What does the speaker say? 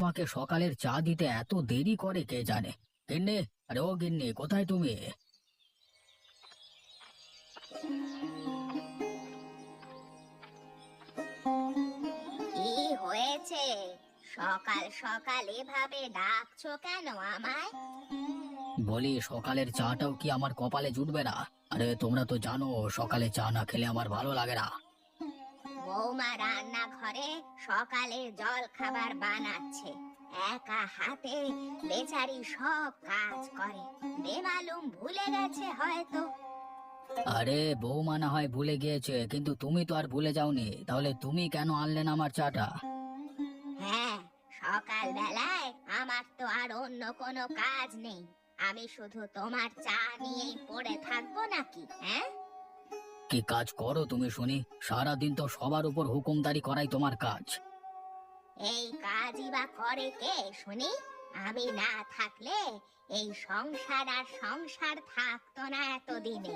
আমাকে সকালের চা দিতে এত দেরি করে কে জানে। গিন্নি, আরে ও গিন্নি, কোথায় তুমি? কি হয়েছে? সকাল সকাল এভাবে ডাকছো কেন আমায়? বলি, সকালের চাটাও কি আমার কপালে জুটবে না? আরে তোমরা তো জানো, সকালে চা না খেলে আমার ভালো লাগে না। বৌমা রান্নাঘরে সকালের জল খাবার বানাচ্ছে, একা হাতে বেচারি সব কাজ করে। বেমালুম ভুলে গেছে হয়তো। আরে বৌমা না হয় ভুলে গিয়েছে, কিন্তু তুমি তো আর ভুলে যাওনি, তাহলে তুমি কেন আনলে না আমার চাটা? হ্যাঁ, সকাল বেলায় আমার তো আর অন্য কোনো কাজ নেই। আমি শুধু তোমার চা নিয়েই পড়ে থাকবো নাকি? হ্যাঁ, কি কাজ করো তুমি শুনি? সারাদিন তো সবার উপর হুকুমদারি করাই তোমার কাজ। এই কাজই বা করে কে শুনি? আমি না থাকলে এই সংসার আর সংসার থাকতো না এতদিনে।